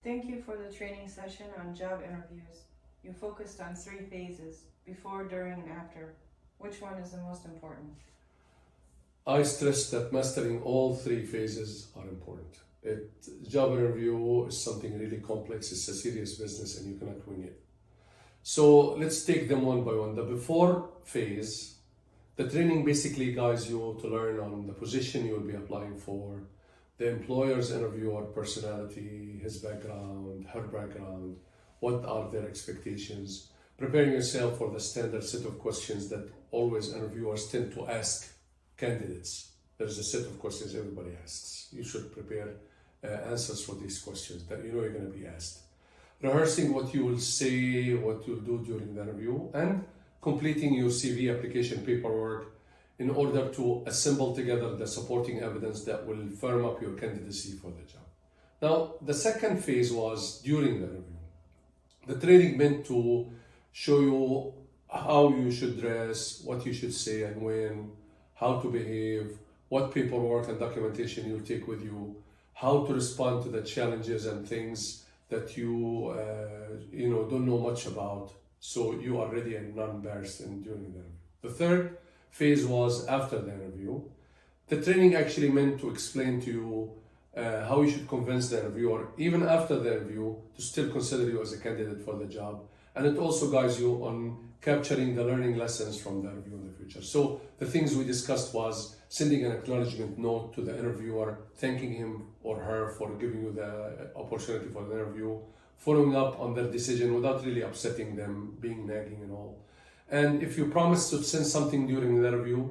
Thank you for the training session on job interviews. You focused on 3 phases, before, during, and after. Which one is the most important? I stress that mastering all 3 phases are important. Job interview is something really complex, it's a serious business and you cannot wing it. So let's take them one by one. The before phase, the training basically guides you to learn on the position you will be applying for, the employer's interviewer personality, his background, her background, what are their expectations, preparing yourself for the standard set of questions that always interviewers tend to ask candidates. There's a set of questions everybody asks. You should prepare answers for these questions that you know you're going to be asked. Rehearsing what you will say, what you'll do during the interview, and completing your CV application paperwork in order to assemble together the supporting evidence that will firm up your candidacy for the job. Now, the second phase was during the interview. The training meant to show you how you should dress, what you should say and when, how to behave, what paperwork and documentation you take with you, how to respond to the challenges and things that you don't know much about, so you are ready and not embarrassed during the interview. The third phase was after the interview. The training actually meant to explain to you how you should convince the interviewer, even after the interview, to still consider you as a candidate for the job. And it also guides you on capturing the learning lessons from the interview in the future. So the things we discussed was sending an acknowledgement note to the interviewer, thanking him or her for giving you the opportunity for the interview, following up on their decision without really upsetting them, being nagging and all. And if you promise to send something during the interview,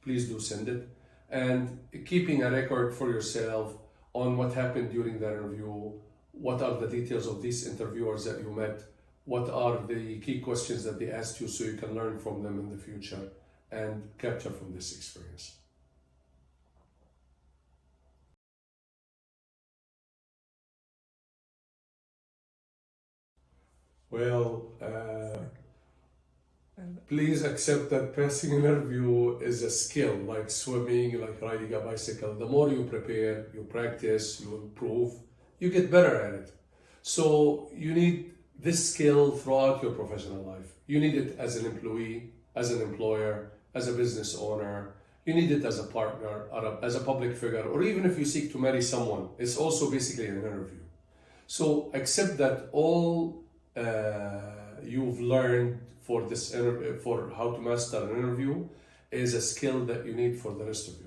please do send it. And keeping a record for yourself on what happened during the interview, what are the details of these interviewers that you met, what are the key questions that they asked you so you can learn from them in the future and capture from this experience. Well, please accept that passing an interview is a skill, like swimming, like riding a bicycle. The more you prepare, you practice, you improve, you get better at it. So you need this skill throughout your professional life. You need it as an employee, as an employer, as a business owner. You need it as a partner, or as a public figure, or even if you seek to marry someone. It's also basically an interview. So accept that all you've learned for how to master an interview is a skill that you need for the rest of your life.